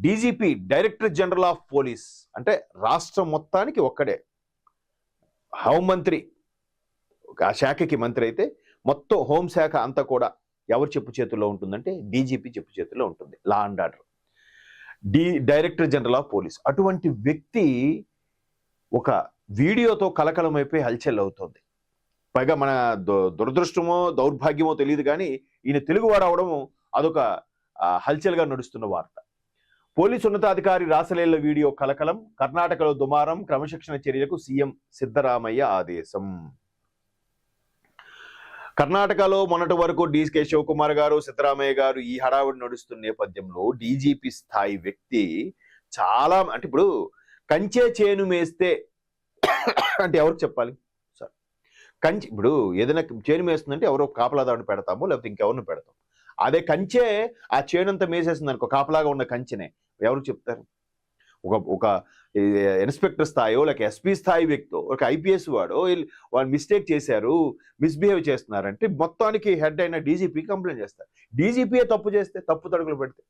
DGP director general of police అంటే రాష్ట్రం మొత్తానికి ఒక్కడే. హోంమంత్రి ఆ శాఖకి మంత్రి అయితే మొత్తం హోంశాఖ అంతా కూడా ఎవరు చెప్పు చేతుల్లో ఉంటుందంటే డీజీపీ చెప్పు చేతుల్లో ఉంటుంది. Law and order director general of police. అటువంటి వ్యక్తి ఒక వీడియోతో కలకలమైపోయి హల్చల్ అవుతోంది. పైగా మన దురదృష్టమో దౌర్భాగ్యమో తెలియదు కానీ ఈయన తెలుగువాడు అవడం అదొక హల్చల్గా నడుస్తున్న వార్త. పోలీసు ఉన్నతాధికారి రాసలీల వీడియో కలకలం. కర్ణాటకలో దుమారం. క్రమశిక్షణ చర్యలకు సీఎం సిద్ధరామయ్య ఆదేశం. కర్ణాటకలో మొన్నటి వరకు డీకే శివకుమార్ గారు, సిద్ధరామయ్య గారు ఈ హడావుడి నడుస్తున్న నేపథ్యంలో డీజీపీ స్థాయి వ్యక్తి చాలా అంటే ఇప్పుడు కంచే చేను మేస్తే అంటే ఎవరికి చెప్పాలి సార్? కంచి ఇప్పుడు ఏదైనా చేను మేస్తుందంటే ఎవరో కాపలాదారుని పెడతామో లేకపోతే ఇంకెవరిని పెడతాం. అదే కంచే ఆ చేనంతా మేసేస్తుంది అనుకో, కాపలాగా ఉన్న కంచెనే ఎవరు చెప్తారు? ఒక ఇన్స్పెక్టర్ స్థాయో లేక ఎస్పీ స్థాయి వ్యక్తో ఒక ఐపీఎస్ వాడో వాళ్ళు మిస్టేక్ చేశారు, మిస్బిహేవ్ చేస్తున్నారంటే మొత్తానికి హెడ్ అయిన డీజీపీ కంప్లైంట్ చేస్తారు. డీజీపీయే తప్పు చేస్తే, తప్పు తడుగులు పెడితే